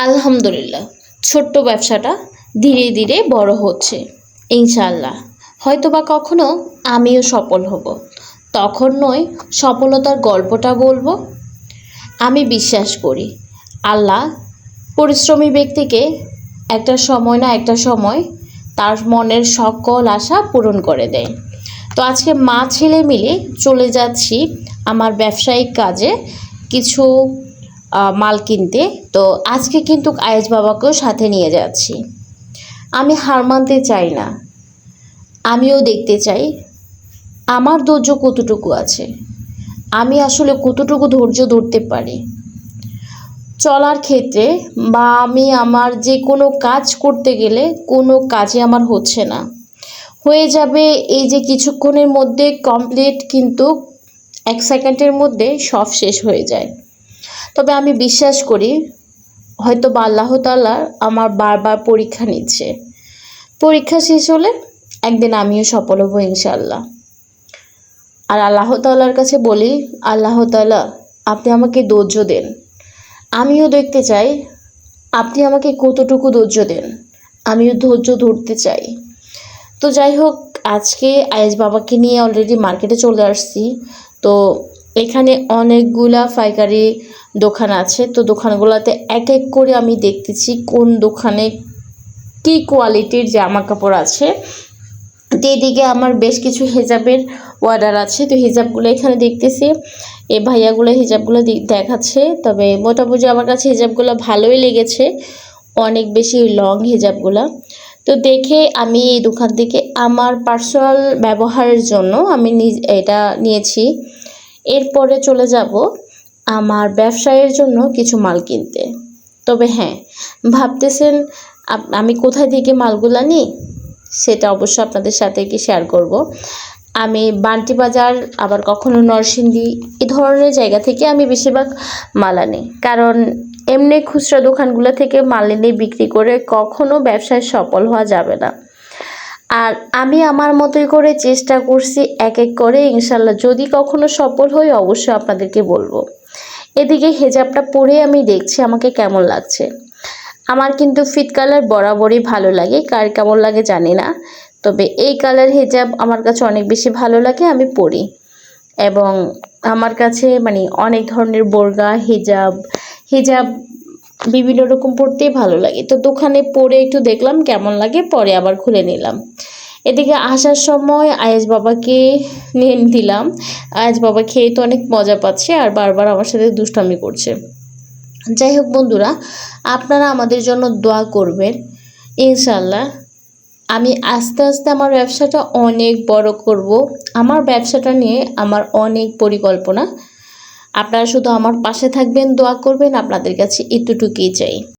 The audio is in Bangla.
আলহামদুলিল্লাহ, ছোট্ট ব্যবসাটা ধীরে ধীরে বড় হচ্ছে। ইনশাআল্লাহ হয়তোবা কখনো আমিও সফল হব। তখন নয়, সফলতার গল্পটা বলবো। আমি বিশ্বাস করি আল্লাহ পরিশ্রমী ব্যক্তিকে একটা সময় না একটা সময় তার মনের সকল আশা পূরণ করে দেয়। তো আজকে মা ছেলে মিলে চলে যাচ্ছি আমার ব্যবসায়িক কাজে কিছু মাল কিনতে। তো আজকে কিন্তু আয়েজ বাবাকেও সাথে নিয়ে যাচ্ছি। আমি হার মানতে চাই না, আমিও দেখতে চাই আমার ধৈর্য কতটুকু আছে, আমি আসলে কতটুকু ধৈর্য ধরতে পারি চলার ক্ষেত্রে, বা আমি আমার যে কোনো কাজ করতে গেলে কোনো কাজে আমার হচ্ছে না, হয়ে যাবে এই যে কিছুক্ষণের মধ্যে কমপ্লিট, কিন্তু 1 সেকেন্ডের মধ্যে সব শেষ হয়ে যায়। তবে আমি বিশ্বাস করি হয়তো বা আল্লাহ তাআলা আমার বারবার পরীক্ষা নিচ্ছে। পরীক্ষা শেষ হলে একদিন আমিও সফল হব ইনশাআল্লাহ। আর আল্লাহ তাআলার কাছে বলি, আল্লাহ তাআলা আপনি আমাকে ধৈর্য দেন, আমিও দেখতে চাই আপনি আমাকে কতটুকু ধৈর্য দেন, আমিও ধৈর্য ধরতে চাই। তো যাই হোক, আজকে আয়েজ বাবাকে নিয়ে অলরেডি মার্কেটে চলে আসছি। তো এখানে অনেকগুলা পাইকারি দোকান আছে। তো দোকানগুলোতে এক এক করে আমি দেখতেছি কোন দোকানে কী কোয়ালিটির জামা কাপড় আছে। তো এদিকে আমার বেশ কিছু হিজাবের অর্ডার আছে। তো হিজাবগুলো এখানে দেখতেছি, এই ভাইয়াগুলো হিজাবগুলো দেখাচ্ছে। তবে মোটামুটি আমার কাছে হিজাবগুলো ভালোই লেগেছে, অনেক বেশি লং হিজাবগুলো। তো দেখে আমি এই দোকান থেকে আমার পার্সোনাল ব্যবহারের জন্য আমি এটা নিয়েছি। এরপরে চলে যাব আমার ব্যবসায়ের জন্য কিছু মাল কিনতে। তবে হ্যাঁ, ভাবতেছেন আমি কোথায় থেকে মালগুলো নিই, সেটা অবশ্য আপনাদের সাথে কি শেয়ার করব। আমি বান্টি বাজার, আবার কখনো নরসিংদী, এই ধরনের জায়গা থেকে আমি বেশিরভাগ মাল আনি। কারণ এমনি খুচরা দোকানগুলো থেকে মাল এনে বিক্রি করে কখনো ব্যবসায় সফল হওয়া যাবে না। আর আমি আমার মতোই করে চেষ্টা করছি এক এক করে, ইনশাল্লাহ যদি কখনো সফল হই অবশ্যই আপনাদেরকে বলবো। এদিকে হেজাবটা পরে আমি দেখছি আমাকে কেমন লাগছে। আমার কিন্তু ফিট কালার বরাবরই ভালো লাগে, কার কেমন লাগে জানি না, তবে এই কালার হিজাব আমার কাছে অনেক বেশি ভালো লাগে, আমি পরি। এবং আমার কাছে মানে অনেক ধরনের বোরকা হিজাব বিভিন্ন রকম পরতেই ভালো লাগে। তো দোকানে পরে একটু দেখলাম কেমন লাগে, পরে আবার খুলে নিলাম। এদিকে আসার সময় আয়েজ বাবাকে নিয়ে দিলাম। আয়েজ বাবা খেয়ে তো অনেক মজা পাচ্ছে আর বারবার আমার সাথে দুষ্টামি করছে। যাই হোক বন্ধুরা, আপনারা আমাদের জন্য দোয়া করবেন। ইনশাল্লাহ আমি আস্তে আস্তে আমার ব্যবসাটা অনেক বড় করব। আমার ব্যবসাটা নিয়ে আমার অনেক পরিকল্পনা। আপনারা শুধু আমার পাশে থাকবেন, দোয়া করবেন, আপনাদের কাছে এতটুকুই চাই।